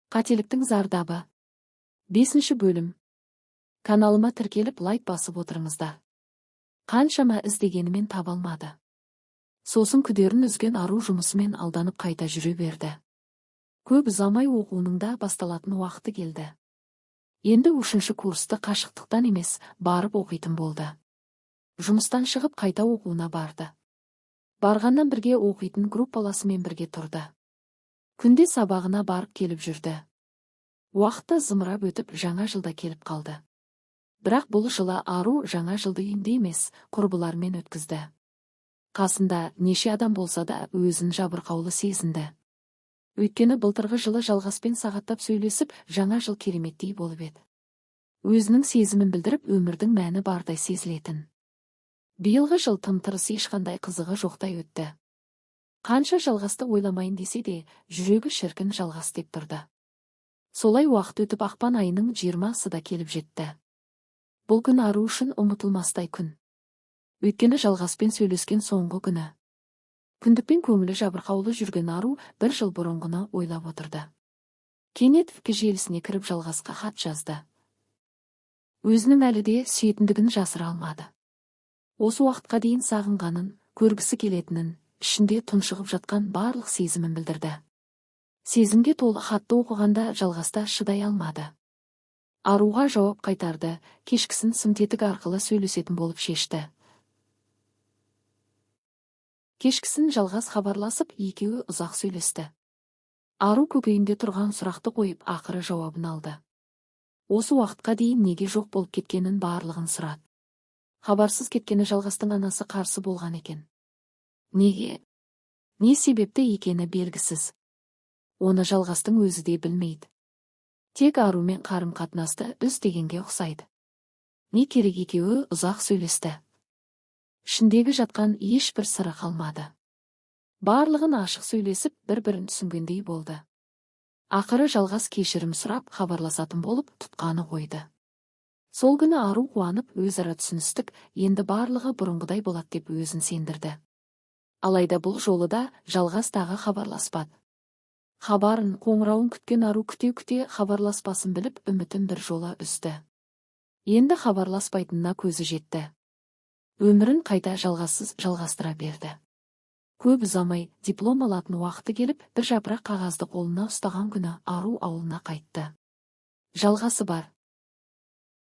Қателіктің зардабы. 5 бөлім. Каналыма тіркеліп лайк басып отырыңыздар. Қаншама іздегенімен таба алмады. Сосын күдерін үзген ару жұмысымен алданып қайта жүре берді. Көп ұзамай оқуының да басталатын уақыты келді. Енді 3-ші курсты қашықтықтан емес, барып оқитын болды. Жұмыстан шығып қайта оқуына барды. Барғаннан бірге оқитын группаласымен бірге тұрды. Күнде сабағына барып келіп жүрді. Уақытта зымырап өтіп жаңа жылда келіп қалды. Бірақ бұл жылы ару жаңа жылды үйінде емес, құрбылармен өткізді. Қасында неше адам болса да өзін жабырқаулы сезінді. Өйткені былтырғы жылы жалғаспен сағаттап сөйлесіп, жаңа жыл кереметтей болып еді. Өзінің сезімін білдіріп, өмірдің мәні бардай сезілетін. Биылғы жыл тым-тырыс, ешқандай қызығы жоқтай өтті. Қанша жалғасты ойламайын десе де, жүрегі шіркін жалғас деп тұрды. Солай уақыт өтіп ақпан айының 20-сы да келіп жетті. Бұл күн ару үшін ұмытылмастай күн. Өйткені жалғаспен сөйлескен соңғы күні. Күндікпен көңілі жабырқаулы жүрген ару бір жыл бұрынғыны ойлап отырды. Кенет фк желісіне кіріп жалғасқа хат жазды. Өзінің әлі де сүйетіндігін жасыра алмады. Осы уақытқа дейін сағынғанын, көргісі келетінін, ішінде тұншығып жатқан барлық сезімін білдірді. Сезімге толы хатты оқығанда жалғаста шыдай алмады. Аруға жауап қайтарды, кешкісін сымтетік арқылы сөйлесетін болып шешті. Кешкісін жалғас хабарласып, екеуі ұзақ сөйлесті. Ару көкейінде тұрған сұрақты қойып, ақыры жауабын алды. Осы уақытқа дейін неге жоқ болып кеткенін барлығын сұрады. Хабарсыз кеткені жалғастың анасы қарсы болған екен. Неге? Не себепті екені белгісіз. Оны жалғастың өзі де білмейді. Тек арумен қарым-қатынасты дегенге ұқсайды. Не керек, екеуі ұзақ сөйлесті. Ішіндегі жатқан ешбір сыры қалмады. Барлығын ашық сөйлесіп, бір-бірін түсінгендей болды. Ақыры жалғас кешірім сұрап, хабарласатын болып тұтқаны қойды. Сол күні ару қуанып, өзара түсіністік, енді барлығы бұрынғыдай болады деп өзін сендірді. Алайда бұл жолы да жалғас тағы хабарласпады. Хабарын, қоңырауын күткен ару күте-күте хабарласпасын біліп, үмітін бір жола үзді. Енді хабарласпайтынына көзі жетті. Өмірін қайта жалғассыз жалғастыра берді. Көп ұзамай диплом алатын уақыты келіп, бір жапырақ қағазды қолына ұстаған күні ару ауылына қайтты. Жалғасы бар.